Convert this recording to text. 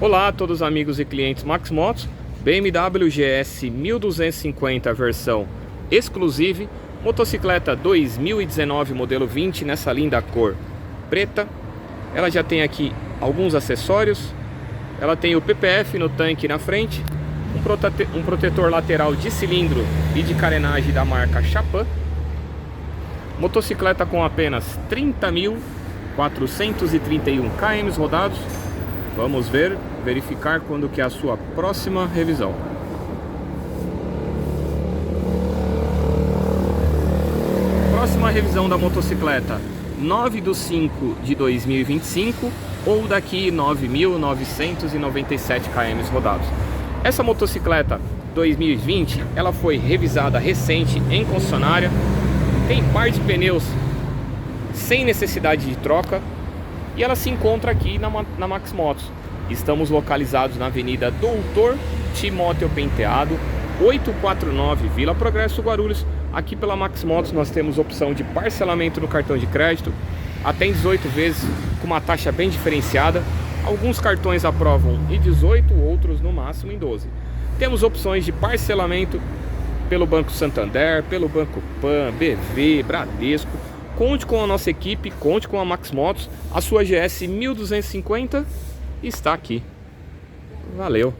Olá a todos os amigos e clientes Max Motos. BMW GS 1250 versão Exclusive, motocicleta 2019 modelo 20 nessa linda cor preta. Ela já tem aqui alguns acessórios. Ela tem o PPF no tanque na frente, um protetor lateral de cilindro e de carenagem da marca Chapan. Motocicleta com apenas 30.431 km rodados. Vamos verificar quando que é a sua próxima revisão. Próxima revisão da motocicleta 9/5/2025 ou daqui 9.997 km rodados. Essa motocicleta 2020, ela foi revisada recente em concessionária. Tem par de pneus sem necessidade de troca e ela se encontra aqui na Max Motos. Estamos localizados na Avenida Doutor Timóteo Penteado, 849, Vila Progresso, Guarulhos. Aqui pela Max Motos nós temos opção de parcelamento no cartão de crédito até em 18 vezes, com uma taxa bem diferenciada. Alguns cartões aprovam em 18, outros no máximo em 12. Temos opções de parcelamento pelo Banco Santander, pelo Banco Pan, BV, Bradesco. Conte com a nossa equipe, conte com a Max Motos. A sua GS 1250 está aqui. Valeu!